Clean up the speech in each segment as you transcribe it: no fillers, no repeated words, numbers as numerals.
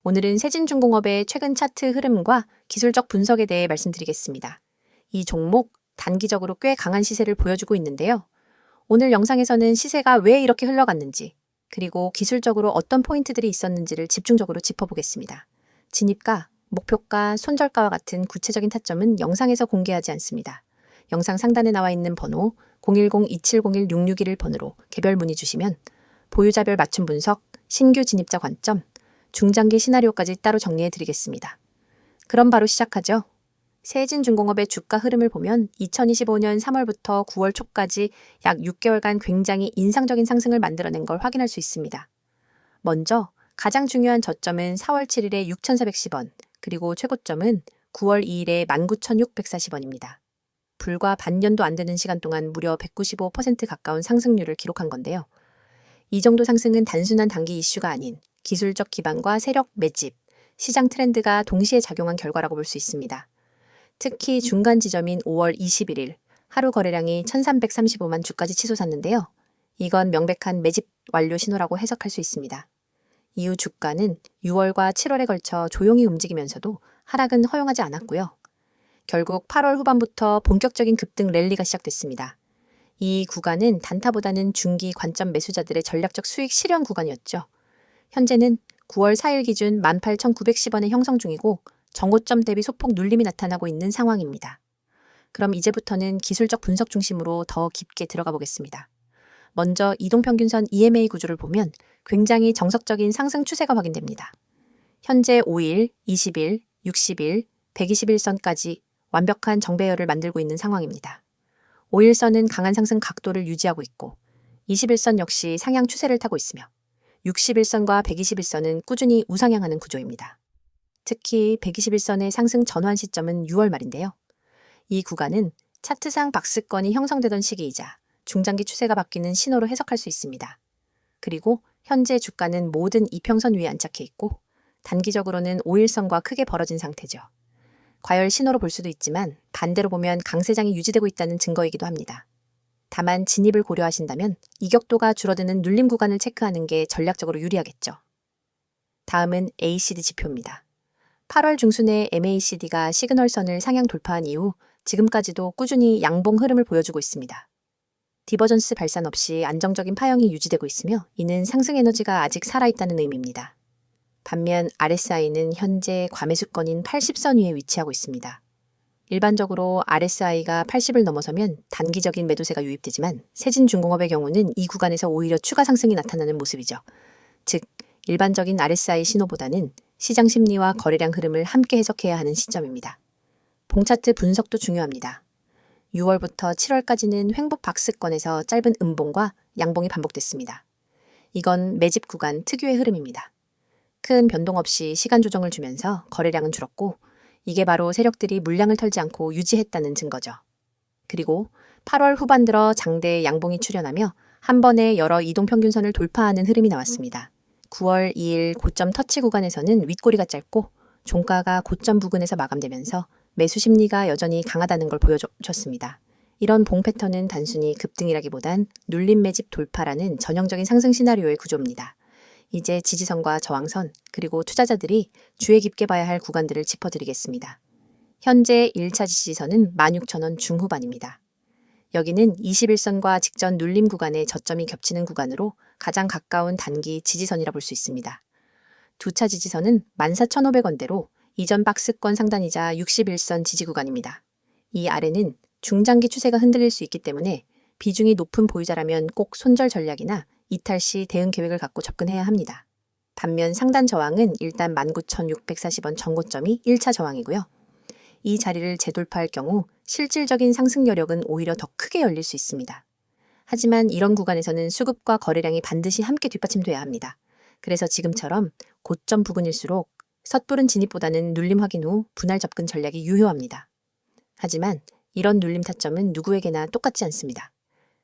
오늘은 세진중공업의 최근 차트 흐름과 기술적 분석에 대해 말씀드리겠습니다. 이 종목 단기적으로 꽤 강한 시세를 보여주고 있는데요. 오늘 영상에서는 시세가 왜 이렇게 흘러갔는지, 그리고 기술적으로 어떤 포인트들이 있었는지를 집중적으로 짚어보겠습니다. 진입가, 목표가, 손절가와 같은 구체적인 타점은 영상에서 공개하지 않습니다. 영상 상단에 나와 있는 번호 010-2701-661 번호로 개별 문의 주시면 보유자별 맞춤 분석, 신규 진입자 관점, 중장기 시나리오까지 따로 정리해 드리겠습니다. 그럼 바로 시작하죠. 세진중공업의 주가 흐름을 보면 2025년 3월부터 9월 초까지 약 6개월간 굉장히 인상적인 상승을 만들어낸 걸 확인할 수 있습니다. 먼저 가장 중요한 저점은 4월 7일에 6,410원, 그리고 최고점은 9월 2일에 19,640원입니다. 불과 반년도 안 되는 시간 동안 무려 195% 가까운 상승률을 기록한 건데요. 이 정도 상승은 단순한 단기 이슈가 아닌 기술적 기반과 세력 매집, 시장 트렌드가 동시에 작용한 결과라고 볼 수 있습니다. 특히 중간 지점인 5월 21일 하루 거래량이 1335만 주까지 치솟았는데요. 이건 명백한 매집 완료 신호라고 해석할 수 있습니다. 이후 주가는 6월과 7월에 걸쳐 조용히 움직이면서도 하락은 허용하지 않았고요. 결국 8월 후반부터 본격적인 급등 랠리가 시작됐습니다. 이 구간은 단타보다는 중기 관점 매수자들의 전략적 수익 실현 구간이었죠. 현재는 9월 4일 기준 18,910원에 형성 중이고 정고점 대비 소폭 눌림이 나타나고 있는 상황입니다. 그럼 이제부터는 기술적 분석 중심으로 더 깊게 들어가 보겠습니다. 먼저 이동평균선 EMA 구조를 보면 굉장히 정석적인 상승 추세가 확인됩니다. 현재 5일, 20일, 60일, 121선까지 완벽한 정배열을 만들고 있는 상황입니다. 5일선은 강한 상승 각도를 유지하고 있고 21선 역시 상향 추세를 타고 있으며 61선과 121선은 꾸준히 우상향하는 구조입니다. 특히 121선의 상승 전환 시점은 6월 말인데요. 이 구간은 차트상 박스권이 형성되던 시기이자 중장기 추세가 바뀌는 신호로 해석할 수 있습니다. 그리고 현재 주가는 모든 이평선 위에 안착해 있고 단기적으로는 5일선과 크게 벌어진 상태죠. 과열 신호로 볼 수도 있지만 반대로 보면 강세장이 유지되고 있다는 증거이기도 합니다. 다만 진입을 고려하신다면 이격도가 줄어드는 눌림 구간을 체크하는 게 전략적으로 유리하겠죠. 다음은 ACD 지표입니다. 8월 중순에 MACD가 시그널선을 상향 돌파한 이후 지금까지도 꾸준히 양봉 흐름을 보여주고 있습니다. 디버전스 발산 없이 안정적인 파형이 유지되고 있으며 이는 상승 에너지가 아직 살아있다는 의미입니다. 반면 RSI는 현재 과매수권인 80선 위에 위치하고 있습니다. 일반적으로 RSI가 80을 넘어서면 단기적인 매도세가 유입되지만 세진중공업의 경우는 이 구간에서 오히려 추가 상승이 나타나는 모습이죠. 즉, 일반적인 RSI 신호보다는 시장 심리와 거래량 흐름을 함께 해석해야 하는 시점입니다. 봉차트 분석도 중요합니다. 6월부터 7월까지는 횡보 박스권에서 짧은 음봉과 양봉이 반복됐습니다. 이건 매집 구간 특유의 흐름입니다. 큰 변동 없이 시간 조정을 주면서 거래량은 줄었고 이게 바로 세력들이 물량을 털지 않고 유지했다는 증거죠. 그리고 8월 후반 들어 장대의 양봉이 출현하며 한 번에 여러 이동평균선을 돌파하는 흐름이 나왔습니다. 9월 2일 고점 터치 구간에서는 윗꼬리가 짧고 종가가 고점 부근에서 마감되면서 매수 심리가 여전히 강하다는 걸 보여줬습니다. 이런 봉 패턴은 단순히 급등이라기보단 눌림 매집 돌파라는 전형적인 상승 시나리오의 구조입니다. 이제 지지선과 저항선, 그리고 투자자들이 주의 깊게 봐야 할 구간들을 짚어드리겠습니다. 현재 1차 지지선은 16,000원 중후반입니다. 여기는 21선과 직전 눌림 구간의 저점이 겹치는 구간으로 가장 가까운 단기 지지선이라 볼 수 있습니다. 2차 지지선은 14,500원대로 이전 박스권 상단이자 61선 지지 구간입니다. 이 아래는 중장기 추세가 흔들릴 수 있기 때문에 비중이 높은 보유자라면 꼭 손절 전략이나 이탈 시 대응 계획을 갖고 접근해야 합니다. 반면 상단 저항은 일단 19,640원 전고점이 1차 저항이고요. 이 자리를 재돌파할 경우 실질적인 상승 여력은 오히려 더 크게 열릴 수 있습니다. 하지만 이런 구간에서는 수급과 거래량이 반드시 함께 뒷받침돼야 합니다. 그래서 지금처럼 고점 부근일수록 섣부른 진입보다는 눌림 확인 후 분할 접근 전략이 유효합니다. 하지만 이런 눌림 타점은 누구에게나 똑같지 않습니다.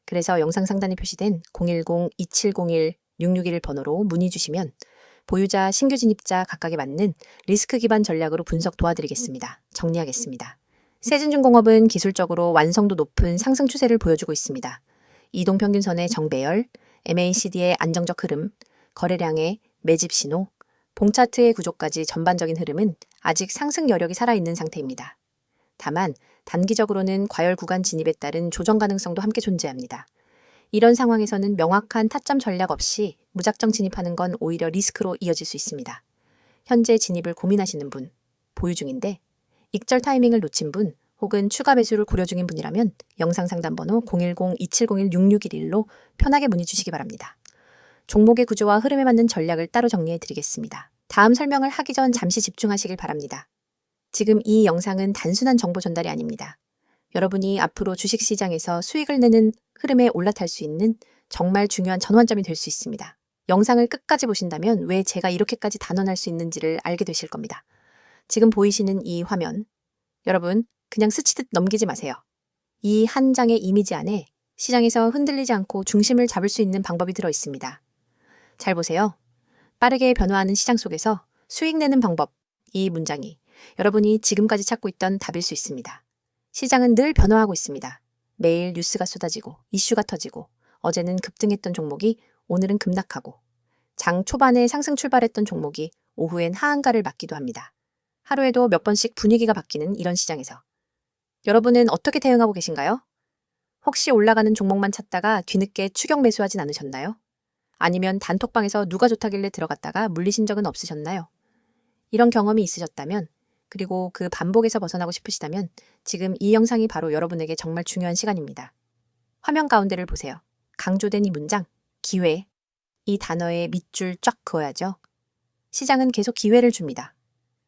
그래서 영상 상단에 표시된 010-2701-661 번호로 문의 주시면 보유자, 신규 진입자 각각에 맞는 리스크 기반 전략으로 분석 도와드리겠습니다. 정리하겠습니다. 세진중공업은 기술적으로 완성도 높은 상승 추세를 보여주고 있습니다. 이동평균선의 정배열, MACD의 안정적 흐름, 거래량의 매집 신호, 봉차트의 구조까지 전반적인 흐름은 아직 상승 여력이 살아있는 상태입니다. 다만 단기적으로는 과열 구간 진입에 따른 조정 가능성도 함께 존재합니다. 이런 상황에서는 명확한 타점 전략 없이 무작정 진입하는 건 오히려 리스크로 이어질 수 있습니다. 현재 진입을 고민하시는 분, 보유 중인데 익절 타이밍을 놓친 분 혹은 추가 매수를 고려 중인 분이라면 영상 상담 번호 010-2701-6611로 편하게 문의 주시기 바랍니다. 종목의 구조와 흐름에 맞는 전략을 따로 정리해 드리겠습니다. 다음 설명을 하기 전 잠시 집중하시길 바랍니다. 지금 이 영상은 단순한 정보 전달이 아닙니다. 여러분이 앞으로 주식시장에서 수익을 내는 흐름에 올라탈 수 있는 정말 중요한 전환점이 될 수 있습니다. 영상을 끝까지 보신다면 왜 제가 이렇게까지 단언할 수 있는지를 알게 되실 겁니다. 지금 보이시는 이 화면, 여러분 그냥 스치듯 넘기지 마세요. 이 한 장의 이미지 안에 시장에서 흔들리지 않고 중심을 잡을 수 있는 방법이 들어 있습니다. 잘 보세요. 빠르게 변화하는 시장 속에서 수익 내는 방법, 이 문장이 여러분이 지금까지 찾고 있던 답일 수 있습니다. 시장은 늘 변화하고 있습니다. 매일 뉴스가 쏟아지고 이슈가 터지고 어제는 급등했던 종목이 오늘은 급락하고 장 초반에 상승 출발했던 종목이 오후엔 하한가를 맞기도 합니다. 하루에도 몇 번씩 분위기가 바뀌는 이런 시장에서 여러분은 어떻게 대응하고 계신가요? 혹시 올라가는 종목만 찾다가 뒤늦게 추격 매수하진 않으셨나요? 아니면 단톡방에서 누가 좋다길래 들어갔다가 물리신 적은 없으셨나요? 이런 경험이 있으셨다면 그리고 그 반복에서 벗어나고 싶으시다면 지금 이 영상이 바로 여러분에게 정말 중요한 시간입니다. 화면 가운데를 보세요. 강조된 이 문장, 기회. 이 단어에 밑줄 쫙 그어야죠. 시장은 계속 기회를 줍니다.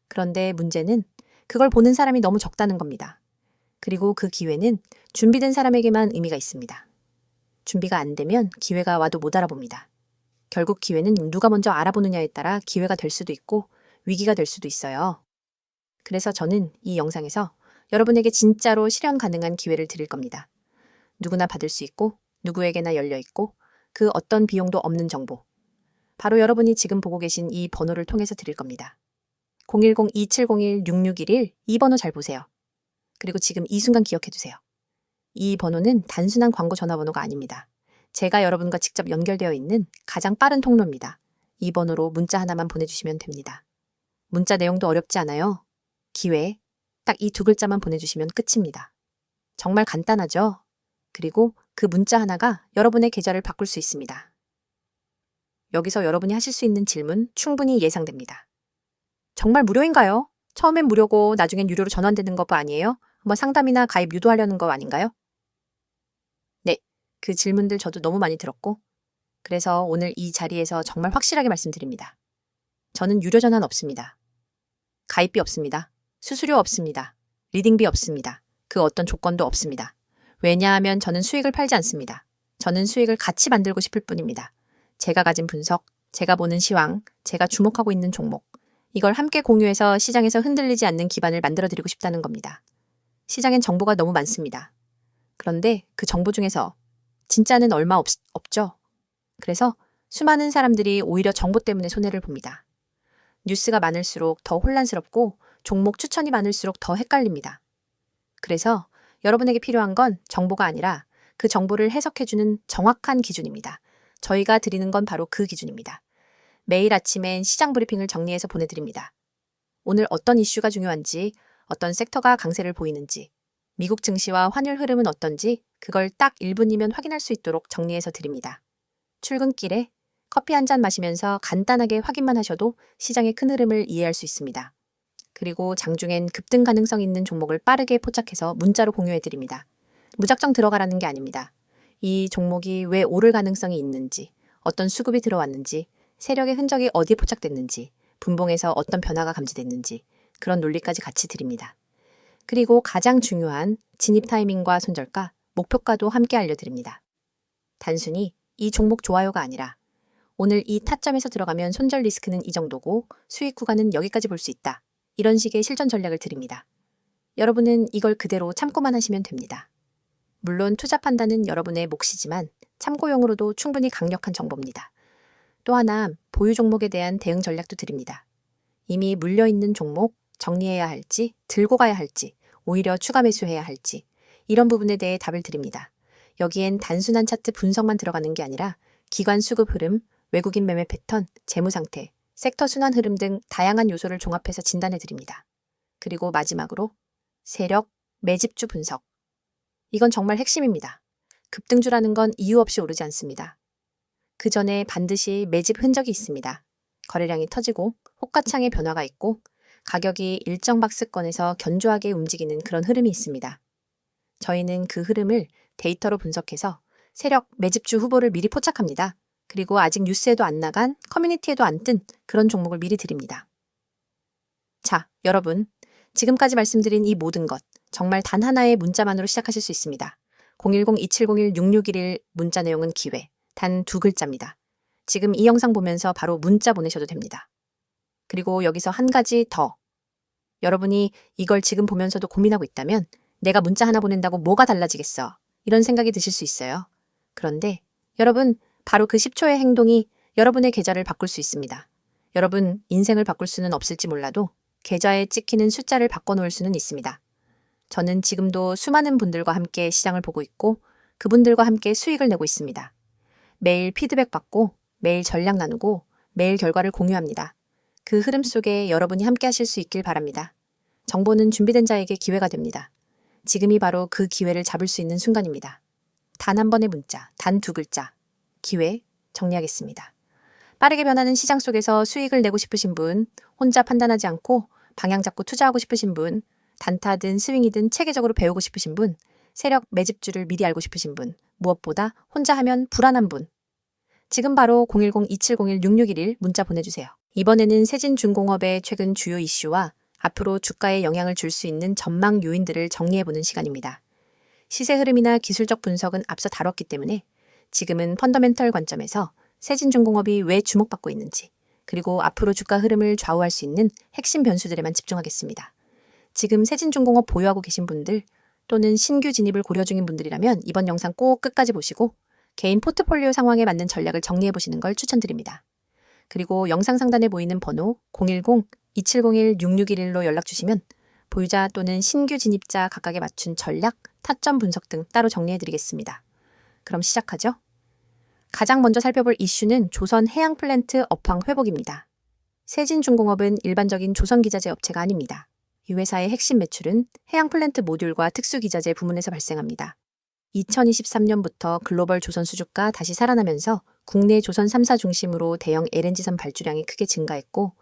그런데 문제는 그걸 보는 사람이 너무 적다는 겁니다. 그리고 그 기회는 준비된 사람에게만 의미가 있습니다. 준비가 안 되면 기회가 와도 못 알아봅니다. 결국 기회는 누가 먼저 알아보느냐에 따라 기회가 될 수도 있고 위기가 될 수도 있어요. 그래서 저는 이 영상에서 여러분에게 진짜로 실현 가능한 기회를 드릴 겁니다. 누구나 받을 수 있고 누구에게나 열려 있고 그 어떤 비용도 없는 정보. 바로 여러분이 지금 보고 계신 이 번호를 통해서 드릴 겁니다. 010-2701-6611 이 번호 잘 보세요. 그리고 지금 이 순간 기억해 두세요. 이 번호는 단순한 광고 전화번호가 아닙니다. 제가 여러분과 직접 연결되어 있는 가장 빠른 통로입니다. 이 번호로 문자 하나만 보내주시면 됩니다. 문자 내용도 어렵지 않아요. 기회, 딱 이 두 글자만 보내주시면 끝입니다. 정말 간단하죠? 그리고 그 문자 하나가 여러분의 계좌를 바꿀 수 있습니다. 여기서 여러분이 하실 수 있는 질문 충분히 예상됩니다. 정말 무료인가요? 처음엔 무료고 나중엔 유료로 전환되는 거 아니에요? 한번 상담이나 가입 유도하려는 거 아닌가요? 네, 그 질문들 저도 너무 많이 들었고 그래서 오늘 이 자리에서 정말 확실하게 말씀드립니다. 저는 유료 전환 없습니다. 가입비 없습니다. 수수료 없습니다. 리딩비 없습니다. 그 어떤 조건도 없습니다. 왜냐하면 저는 수익을 팔지 않습니다. 저는 수익을 같이 만들고 싶을 뿐입니다. 제가 가진 분석, 제가 보는 시황, 제가 주목하고 있는 종목, 이걸 함께 공유해서 시장에서 흔들리지 않는 기반을 만들어드리고 싶다는 겁니다. 시장엔 정보가 너무 많습니다. 그런데 그 정보 중에서 진짜는 얼마 없죠. 그래서 수많은 사람들이 오히려 정보 때문에 손해를 봅니다. 뉴스가 많을수록 더 혼란스럽고 종목 추천이 많을수록 더 헷갈립니다. 그래서 여러분에게 필요한 건 정보가 아니라 그 정보를 해석해주는 정확한 기준입니다. 저희가 드리는 건 바로 그 기준입니다. 매일 아침엔 시장 브리핑을 정리해서 보내드립니다. 오늘 어떤 이슈가 중요한지, 어떤 섹터가 강세를 보이는지, 미국 증시와 환율 흐름은 어떤지 그걸 딱 1분이면 확인할 수 있도록 정리해서 드립니다. 출근길에 커피 한 잔 마시면서 간단하게 확인만 하셔도 시장의 큰 흐름을 이해할 수 있습니다. 그리고 장중엔 급등 가능성 있는 종목을 빠르게 포착해서 문자로 공유해드립니다. 무작정 들어가라는 게 아닙니다. 이 종목이 왜 오를 가능성이 있는지, 어떤 수급이 들어왔는지, 세력의 흔적이 어디에 포착됐는지, 분봉에서 어떤 변화가 감지됐는지 그런 논리까지 같이 드립니다. 그리고 가장 중요한 진입 타이밍과 손절가, 목표가도 함께 알려드립니다. 단순히 이 종목 좋아요가 아니라 오늘 이 타점에서 들어가면 손절 리스크는 이 정도고 수익 구간은 여기까지 볼 수 있다. 이런 식의 실전 전략을 드립니다. 여러분은 이걸 그대로 참고만 하시면 됩니다. 물론 투자 판단은 여러분의 몫이지만 참고용으로도 충분히 강력한 정보입니다. 또 하나 보유 종목에 대한 대응 전략도 드립니다. 이미 물려있는 종목 정리해야 할지 들고 가야 할지 오히려 추가 매수해야 할지 이런 부분에 대해 답을 드립니다. 여기엔 단순한 차트 분석만 들어가는 게 아니라 기관 수급 흐름, 외국인 매매 패턴, 재무 상태, 섹터 순환 흐름 등 다양한 요소를 종합해서 진단해 드립니다. 그리고 마지막으로 세력, 매집주 분석. 이건 정말 핵심입니다. 급등주라는 건 이유 없이 오르지 않습니다. 그 전에 반드시 매집 흔적이 있습니다. 거래량이 터지고 호가창의 변화가 있고 가격이 일정 박스권에서 견조하게 움직이는 그런 흐름이 있습니다. 저희는 그 흐름을 데이터로 분석해서 세력, 매집주 후보를 미리 포착합니다. 그리고 아직 뉴스에도 안 나간, 커뮤니티에도 안 뜬 그런 종목을 미리 드립니다. 자, 여러분. 지금까지 말씀드린 이 모든 것 정말 단 하나의 문자만으로 시작하실 수 있습니다. 010-2701-6611 문자 내용은 기회, 단 2글자입니다. 지금 이 영상 보면서 바로 문자 보내셔도 됩니다. 그리고 여기서 한 가지 더. 여러분이 이걸 지금 보면서도 고민하고 있다면 내가 문자 하나 보낸다고 뭐가 달라지겠어? 이런 생각이 드실 수 있어요. 그런데 여러분, 바로 그 10초의 행동이 여러분의 계좌를 바꿀 수 있습니다. 여러분, 인생을 바꿀 수는 없을지 몰라도 계좌에 찍히는 숫자를 바꿔놓을 수는 있습니다. 저는 지금도 수많은 분들과 함께 시장을 보고 있고 그분들과 함께 수익을 내고 있습니다. 매일 피드백 받고 매일 전략 나누고 매일 결과를 공유합니다. 그 흐름 속에 여러분이 함께 하실 수 있길 바랍니다. 정보는 준비된 자에게 기회가 됩니다. 지금이 바로 그 기회를 잡을 수 있는 순간입니다. 단 한 번의 문자, 단 2글자. 기회 정리하겠습니다. 빠르게 변하는 시장 속에서 수익을 내고 싶으신 분, 혼자 판단하지 않고 방향 잡고 투자하고 싶으신 분, 단타든 스윙이든 체계적으로 배우고 싶으신 분, 세력 매집주를 미리 알고 싶으신 분, 무엇보다 혼자 하면 불안한 분. 지금 바로 010-2701-6611 문자 보내주세요. 이번에는 세진중공업의 최근 주요 이슈와 앞으로 주가에 영향을 줄 수 있는 전망 요인들을 정리해보는 시간입니다. 시세 흐름이나 기술적 분석은 앞서 다뤘기 때문에 지금은 펀더멘털 관점에서 세진중공업이 왜 주목받고 있는지, 그리고 앞으로 주가 흐름을 좌우할 수 있는 핵심 변수들에만 집중하겠습니다. 지금 세진중공업 보유하고 계신 분들 또는 신규 진입을 고려 중인 분들이라면 이번 영상 꼭 끝까지 보시고 개인 포트폴리오 상황에 맞는 전략을 정리해 보시는 걸 추천드립니다. 그리고 영상 상단에 보이는 번호 010-2701-6611로 연락 주시면 보유자 또는 신규 진입자 각각에 맞춘 전략, 타점 분석 등 따로 정리해 드리겠습니다. 그럼 시작하죠. 가장 먼저 살펴볼 이슈는 조선해양플랜트 업황 회복입니다. 세진중공업은 일반적인 조선기자재 업체가 아닙니다. 이 회사의 핵심 매출은 해양플랜트 모듈과 특수기자재 부문에서 발생합니다. 2023년부터 글로벌 조선 수주가 다시 살아나면서 국내 조선 3사 중심으로 대형 LNG선 발주량이 크게 증가했고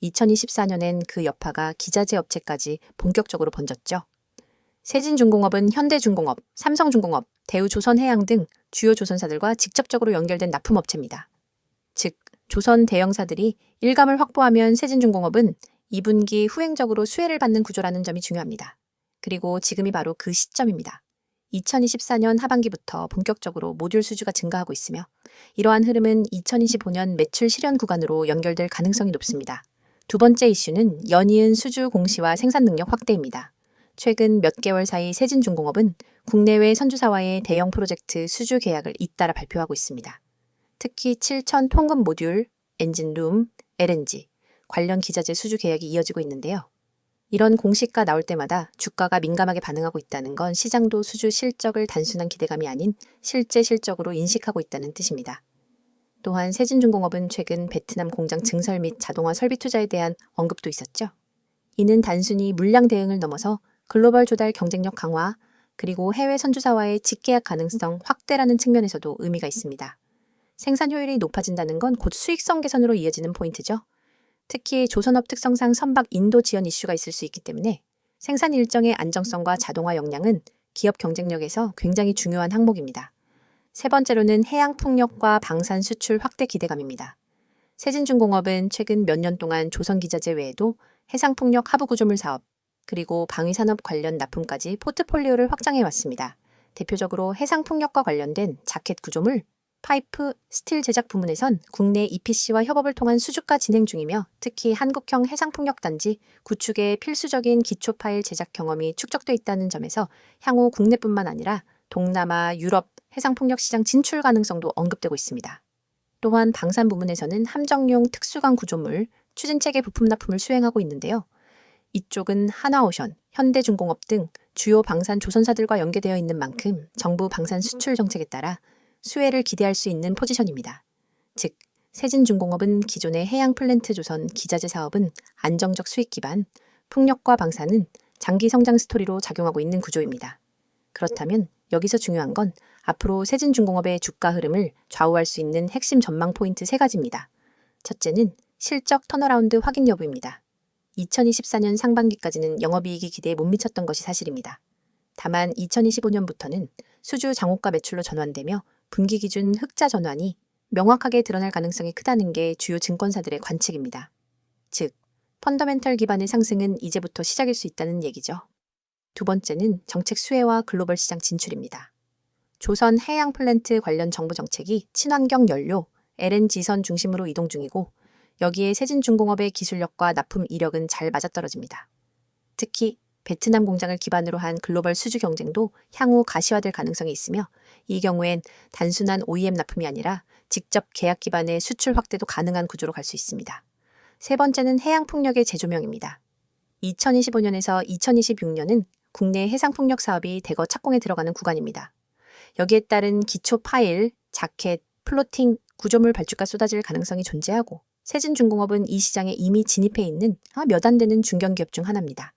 2024년엔 그 여파가 기자재 업체까지 본격적으로 번졌죠. 세진중공업은 현대중공업, 삼성중공업, 대우조선해양 등 주요 조선사들과 직접적으로 연결된 납품업체입니다. 즉, 조선 대형사들이 일감을 확보하면 세진중공업은 2분기 후행적으로 수혜를 받는 구조라는 점이 중요합니다. 그리고 지금이 바로 그 시점입니다. 2024년 하반기부터 본격적으로 모듈 수주가 증가하고 있으며 이러한 흐름은 2025년 매출 실현 구간으로 연결될 가능성이 높습니다. 두 번째 이슈는 연이은 수주 공시와 생산 능력 확대입니다. 최근 몇 개월 사이 세진중공업은 국내외 선주사와의 대형 프로젝트 수주 계약을 잇따라 발표하고 있습니다. 특히 7천 통급 모듈, 엔진룸, LNG, 관련 기자재 수주 계약이 이어지고 있는데요. 이런 공시가 나올 때마다 주가가 민감하게 반응하고 있다는 건 시장도 수주 실적을 단순한 기대감이 아닌 실제 실적으로 인식하고 있다는 뜻입니다. 또한 세진중공업은 최근 베트남 공장 증설 및 자동화 설비 투자에 대한 언급도 있었죠. 이는 단순히 물량 대응을 넘어서 글로벌 조달 경쟁력 강화, 그리고 해외 선주사와의 직계약 가능성 확대라는 측면에서도 의미가 있습니다. 생산 효율이 높아진다는 건 곧 수익성 개선으로 이어지는 포인트죠. 특히 조선업 특성상 선박 인도 지연 이슈가 있을 수 있기 때문에 생산 일정의 안정성과 자동화 역량은 기업 경쟁력에서 굉장히 중요한 항목입니다. 세 번째로는 해양 풍력과 방산 수출 확대 기대감입니다. 세진중공업은 최근 몇 년 동안 조선기자재 외에도 해상풍력 하부구조물 사업, 그리고 방위산업 관련 납품까지 포트폴리오를 확장해 왔습니다. 대표적으로 해상풍력과 관련된 자켓 구조물, 파이프, 스틸 제작 부문에선 국내 EPC와 협업을 통한 수주가 진행 중이며 특히 한국형 해상풍력단지 구축에 필수적인 기초 파일 제작 경험이 축적돼 있다는 점에서 향후 국내뿐만 아니라 동남아, 유럽 해상풍력 시장 진출 가능성도 언급되고 있습니다. 또한 방산 부문에서는 함정용 특수강 구조물, 추진체계 부품 납품을 수행하고 있는데요. 이쪽은 하나오션, 현대중공업 등 주요 방산 조선사들과 연계되어 있는 만큼 정부 방산 수출 정책에 따라 수혜를 기대할 수 있는 포지션입니다. 즉, 세진중공업은 기존의 해양 플랜트 조선 기자재 사업은 안정적 수익 기반, 풍력과 방사는 장기 성장 스토리로 작용하고 있는 구조입니다. 그렇다면 여기서 중요한 건 앞으로 세진중공업의 주가 흐름을 좌우할 수 있는 핵심 전망 포인트 3가지입니다. 첫째는 실적 턴어라운드 확인 여부입니다. 2024년 상반기까지는 영업이익이 기대에 못 미쳤던 것이 사실입니다. 다만 2025년부터는 수주 장호가 매출로 전환되며 분기 기준 흑자 전환이 명확하게 드러날 가능성이 크다는 게 주요 증권사들의 관측입니다. 즉, 펀더멘털 기반의 상승은 이제부터 시작일 수 있다는 얘기죠. 두 번째는 정책 수혜와 글로벌 시장 진출입니다. 조선 해양 플랜트 관련 정부 정책이 친환경 연료, LNG선 중심으로 이동 중이고 여기에 세진중공업의 기술력과 납품 이력은 잘 맞아떨어집니다. 특히 베트남 공장을 기반으로 한 글로벌 수주 경쟁도 향후 가시화될 가능성이 있으며 이 경우엔 단순한 OEM 납품이 아니라 직접 계약 기반의 수출 확대도 가능한 구조로 갈 수 있습니다. 세 번째는 해양풍력의 재조명입니다. 2025년에서 2026년은 국내 해상풍력 사업이 대거 착공에 들어가는 구간입니다. 여기에 따른 기초 파일, 자켓, 플로팅, 구조물 발주가 쏟아질 가능성이 존재하고 세진중공업은 이 시장에 이미 진입해 있는 몇 안 되는 중견기업 중 하나입니다.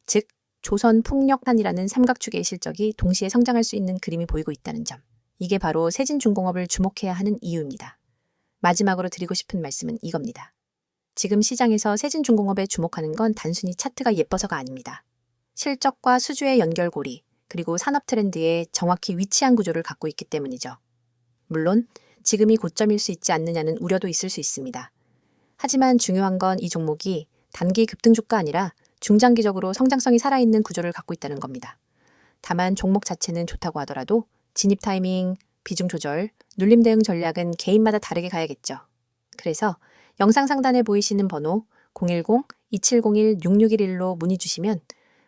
즉, 조선 풍력탄이라는 삼각축의 실적이 동시에 성장할 수 있는 그림이 보이고 있다는 점. 이게 바로 세진중공업을 주목해야 하는 이유입니다. 마지막으로 드리고 싶은 말씀은 이겁니다. 지금 시장에서 세진중공업에 주목하는 건 단순히 차트가 예뻐서가 아닙니다. 실적과 수주의 연결고리, 그리고 산업 트렌드에 정확히 위치한 구조를 갖고 있기 때문이죠. 물론 지금이 고점일 수 있지 않느냐는 우려도 있을 수 있습니다. 하지만 중요한 건 이 종목이 단기 급등주가 아니라 중장기적으로 성장성이 살아있는 구조를 갖고 있다는 겁니다. 다만 종목 자체는 좋다고 하더라도 진입 타이밍, 비중 조절, 눌림 대응 전략은 개인마다 다르게 가야겠죠. 그래서 영상 상단에 보이시는 번호 010-2701-6611로 문의 주시면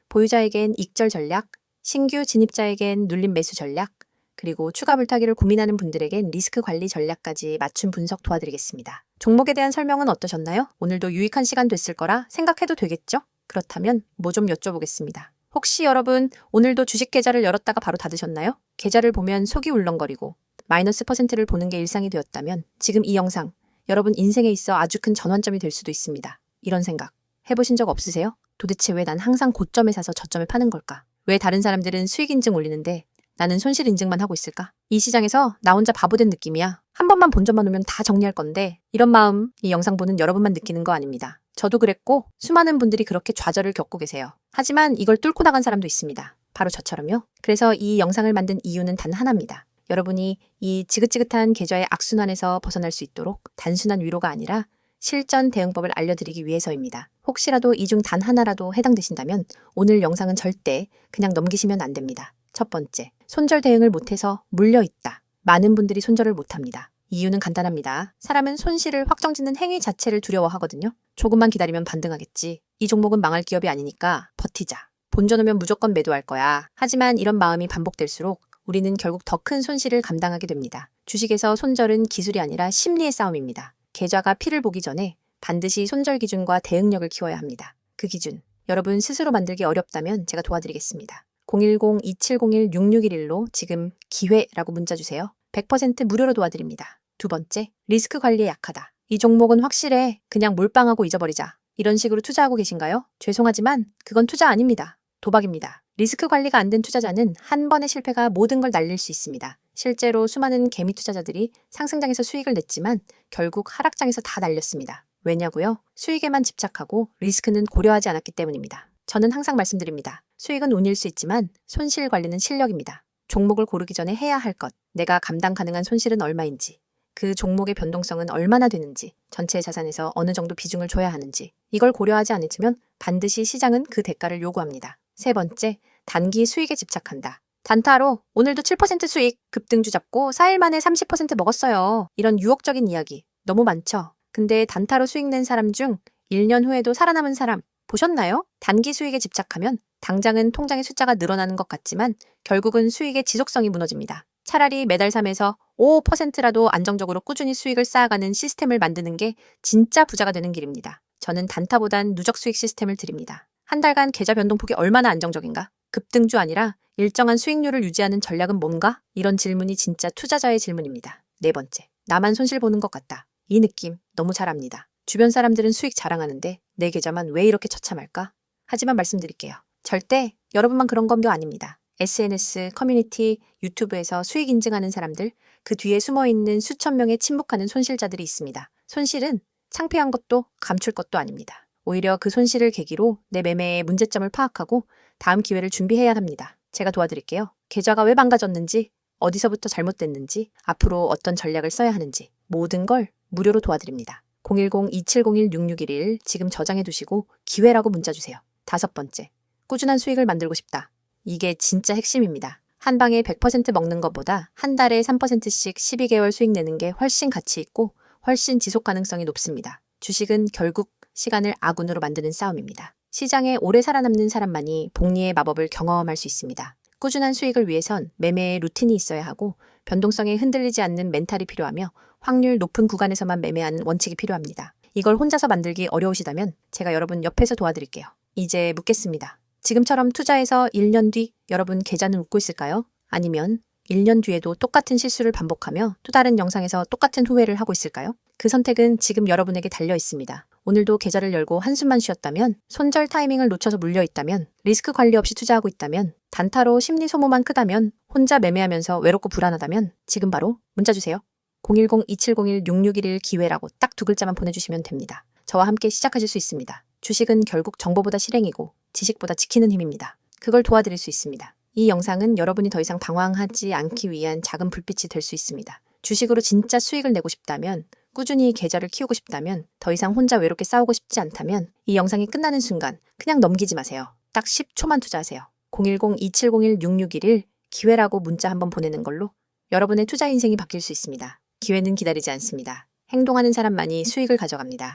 보유자에겐 익절 전략, 신규 진입자에겐 눌림 매수 전략, 그리고 추가 불타기를 고민하는 분들에겐 리스크 관리 전략까지 맞춤 분석 도와드리겠습니다. 종목에 대한 설명은 어떠셨나요? 오늘도 유익한 시간 됐을 거라 생각해도 되겠죠? 그렇다면 뭐 좀 여쭤보겠습니다. 혹시 여러분 오늘도 주식 계좌를 열었다가 바로 닫으셨나요? 계좌를 보면 속이 울렁거리고 마이너스 %를 보는 게 일상이 되었다면 지금 이 영상 여러분 인생에 있어 아주 큰 전환점이 될 수도 있습니다. 이런 생각 해보신 적 없으세요? 도대체 왜 난 항상 고점에 사서 저점에 파는 걸까? 왜 다른 사람들은 수익 인증 올리는데 나는 손실 인증만 하고 있을까? 이 시장에서 나 혼자 바보 된 느낌이야. 한 번만 본전만 오면 다 정리할 건데 이런 마음 이 영상 보는 여러분만 느끼는 거 아닙니다. 저도 그랬고 수많은 분들이 그렇게 좌절을 겪고 계세요. 하지만 이걸 뚫고 나간 사람도 있습니다. 바로 저처럼요. 그래서 이 영상을 만든 이유는 단 하나입니다. 여러분이 이 지긋지긋한 계좌의 악순환에서 벗어날 수 있도록 단순한 위로가 아니라 실전 대응법을 알려드리기 위해서입니다. 혹시라도 이 중 단 하나라도 해당되신다면 오늘 영상은 절대 그냥 넘기시면 안 됩니다. 첫 번째, 손절 대응을 못해서 물려있다. 많은 분들이 손절을 못합니다. 이유는 간단합니다. 사람은 손실을 확정짓는 행위 자체를 두려워하거든요. 조금만 기다리면 반등하겠지. 이 종목은 망할 기업이 아니니까 버티자. 본전 오면 무조건 매도할 거야. 하지만 이런 마음이 반복될수록 우리는 결국 더 큰 손실을 감당하게 됩니다. 주식에서 손절은 기술이 아니라 심리의 싸움입니다. 계좌가 피를 보기 전에 반드시 손절 기준과 대응력을 키워야 합니다. 그 기준, 여러분 스스로 만들기 어렵다면 제가 도와드리겠습니다. 010-2701-6611로 지금 기회라고 문자 주세요. 100% 무료로 도와드립니다. 두 번째, 리스크 관리에 약하다. 이 종목은 확실해. 그냥 몰빵하고 잊어버리자. 이런 식으로 투자하고 계신가요? 죄송하지만 그건 투자 아닙니다. 도박입니다. 리스크 관리가 안 된 투자자는 한 번의 실패가 모든 걸 날릴 수 있습니다. 실제로 수많은 개미 투자자들이 상승장에서 수익을 냈지만 결국 하락장에서 다 날렸습니다. 왜냐고요? 수익에만 집착하고 리스크는 고려하지 않았기 때문입니다. 저는 항상 말씀드립니다. 수익은 운일 수 있지만 손실 관리는 실력입니다. 종목을 고르기 전에 해야 할 것, 내가 감당 가능한 손실은 얼마인지, 그 종목의 변동성은 얼마나 되는지, 전체 자산에서 어느 정도 비중을 줘야 하는지, 이걸 고려하지 않으면 반드시 시장은 그 대가를 요구합니다. 세 번째, 단기 수익에 집착한다. 단타로 오늘도 7% 수익, 급등주 잡고 4일 만에 30% 먹었어요. 이런 유혹적인 이야기 너무 많죠? 근데 단타로 수익 낸 사람 중 1년 후에도 살아남은 사람 보셨나요? 단기 수익에 집착하면 당장은 통장의 숫자가 늘어나는 것 같지만 결국은 수익의 지속성이 무너집니다. 차라리 매달 3에서 5%라도 안정적으로 꾸준히 수익을 쌓아가는 시스템을 만드는 게 진짜 부자가 되는 길입니다. 저는 단타보단 누적 수익 시스템을 드립니다. 한 달간 계좌 변동폭이 얼마나 안정적인가? 급등주 아니라 일정한 수익률을 유지하는 전략은 뭔가? 이런 질문이 진짜 투자자의 질문입니다. 네 번째, 나만 손실 보는 것 같다. 이 느낌 너무 잘 압니다. 주변 사람들은 수익 자랑하는데 내 계좌만 왜 이렇게 처참할까? 하지만 말씀드릴게요. 절대 여러분만 그런 건 아닙니다. SNS, 커뮤니티, 유튜브에서 수익 인증하는 사람들, 그 뒤에 숨어있는 수천 명의 침묵하는 손실자들이 있습니다. 손실은 창피한 것도 감출 것도 아닙니다. 오히려 그 손실을 계기로 내 매매의 문제점을 파악하고 다음 기회를 준비해야 합니다. 제가 도와드릴게요. 계좌가 왜 망가졌는지, 어디서부터 잘못됐는지, 앞으로 어떤 전략을 써야 하는지 모든 걸 무료로 도와드립니다. 010-2701-6611 지금 저장해 두시고 기회라고 문자 주세요. 5번째, 꾸준한 수익을 만들고 싶다. 이게 진짜 핵심입니다. 한 방에 100% 먹는 것보다 한 달에 3%씩 12개월 수익 내는 게 훨씬 가치 있고 훨씬 지속 가능성이 높습니다. 주식은 결국 시간을 아군으로 만드는 싸움입니다. 시장에 오래 살아남는 사람만이 복리의 마법을 경험할 수 있습니다. 꾸준한 수익을 위해선 매매의 루틴이 있어야 하고 변동성에 흔들리지 않는 멘탈이 필요하며 확률 높은 구간에서만 매매하는 원칙이 필요합니다. 이걸 혼자서 만들기 어려우시다면 제가 여러분 옆에서 도와드릴게요. 이제 묻겠습니다. 지금처럼 투자해서 1년 뒤 여러분 계좌는 웃고 있을까요? 아니면 1년 뒤에도 똑같은 실수를 반복하며 또 다른 영상에서 똑같은 후회를 하고 있을까요? 그 선택은 지금 여러분에게 달려 있습니다. 오늘도 계좌를 열고 한숨만 쉬었다면, 손절 타이밍을 놓쳐서 물려있다면, 리스크 관리 없이 투자하고 있다면, 단타로 심리 소모만 크다면, 혼자 매매하면서 외롭고 불안하다면 지금 바로 문자 주세요. 010-2701-6611 기회라고 딱 2글자만 보내주시면 됩니다. 저와 함께 시작하실 수 있습니다. 주식은 결국 정보보다 실행이고 지식보다 지키는 힘입니다. 그걸 도와드릴 수 있습니다. 이 영상은 여러분이 더 이상 방황하지 않기 위한 작은 불빛이 될 수 있습니다. 주식으로 진짜 수익을 내고 싶다면, 꾸준히 계좌를 키우고 싶다면, 더 이상 혼자 외롭게 싸우고 싶지 않다면 이 영상이 끝나는 순간 그냥 넘기지 마세요. 딱 10초만 투자하세요. 010-2701-6611 기회라고 문자 한번 보내는 걸로 여러분의 투자 인생이 바뀔 수 있습니다. 기회는 기다리지 않습니다. 행동하는 사람만이 수익을 가져갑니다.